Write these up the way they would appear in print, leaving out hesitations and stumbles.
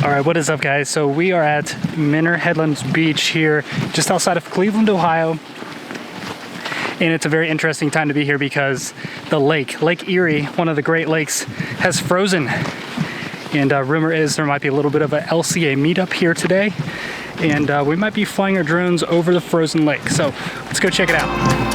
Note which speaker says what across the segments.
Speaker 1: All right, what is up, guys? So we are at Minner Headlands Beach here, just outside of Cleveland, Ohio. And it's a very interesting time to be here because the Lake Erie, one of the Great Lakes, has frozen. And rumor is there might be a little bit of an LCA meetup here today. And we might be flying our drones over the frozen lake. So let's go check it out.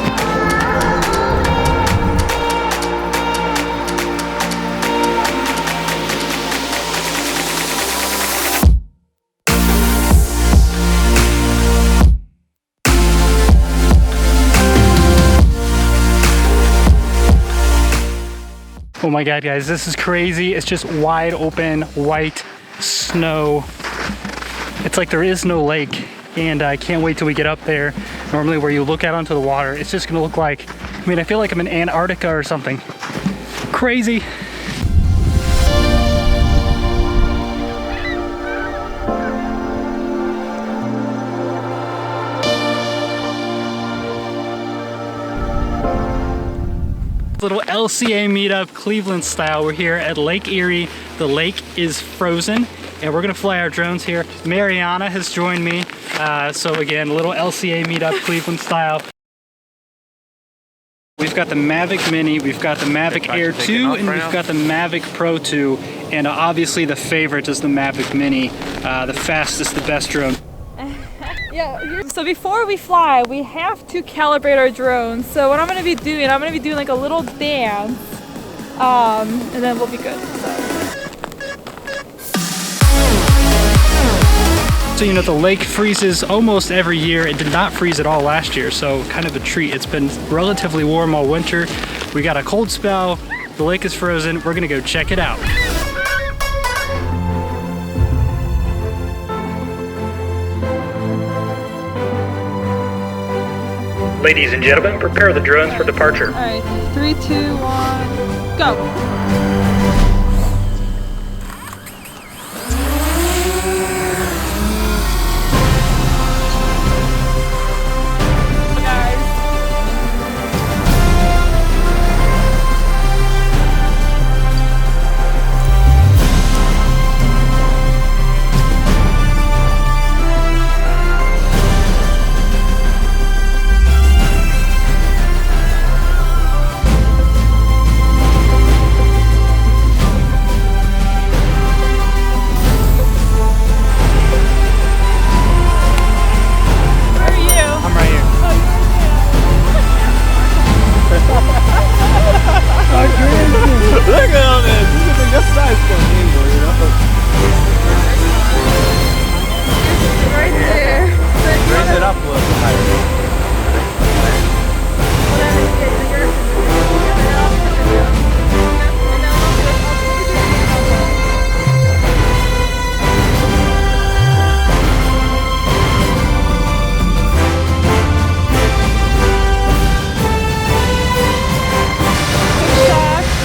Speaker 1: Oh my God, guys, this is crazy. It's just wide open, white snow. It's like there is no lake, and I can't wait till we get up there. Normally where you look out onto the water, it's just gonna look like, I mean, I feel like I'm in Antarctica or something. Crazy. Little LCA meetup, Cleveland style. We're here at Lake Erie. The lake is frozen and we're gonna fly our drones here. Mariana has joined me. So again, a little LCA meetup, Cleveland style. We've got the Mavic Mini, we've got the Mavic Air 2, and we've got the Mavic Pro 2. And obviously the favorite is the Mavic Mini, the fastest, the best drone.
Speaker 2: Yeah, so before we fly, we have to calibrate our drones. So what I'm going to be doing like a little dance, and then we'll be good.
Speaker 1: So you know, the lake freezes almost every year. It did not freeze at all last year, so kind of a treat. It's been relatively warm all winter. We got a cold spell. The lake is frozen. We're going to go check it out. Ladies and gentlemen, prepare the drones for departure.
Speaker 2: All right, 3, 2, 1, go.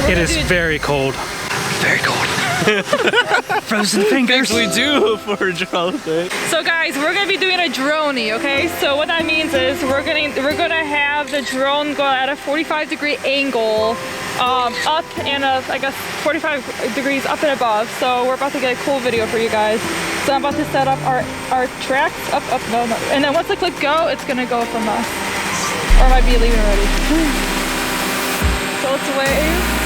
Speaker 1: It is very cold. Very cold. Frozen fingers.
Speaker 3: We do for a drone thing.
Speaker 2: So guys, we're gonna be doing a droney, okay? So what that means is we're gonna have the drone go at a 45-degree angle, up and I guess 45 degrees up and above. So we're about to get a cool video for you guys. So I'm about to set up our tracks up, no, and then once I click go, it's gonna go from us. Or I might be leaving already. So let's wave.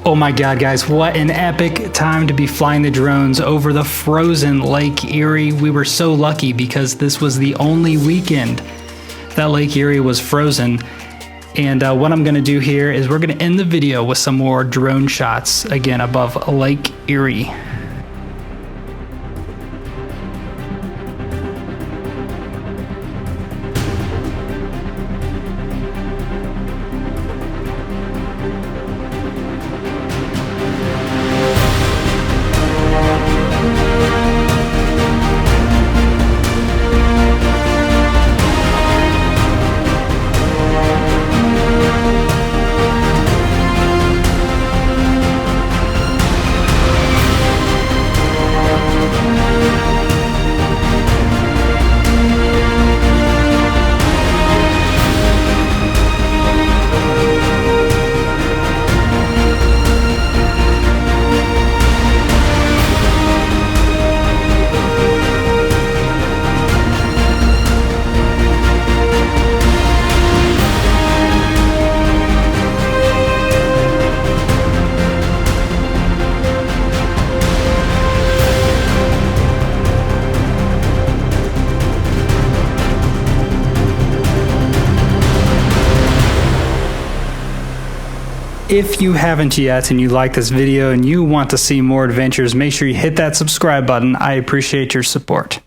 Speaker 1: Oh my God, guys, what an epic time to be flying the drones over the frozen Lake Erie. We were so lucky because this was the only weekend that Lake Erie was frozen. And what I'm gonna do here is we're gonna end the video with some more drone shots, again, above Lake Erie. If you haven't yet and you like this video and you want to see more adventures, make sure you hit that subscribe button. I appreciate your support.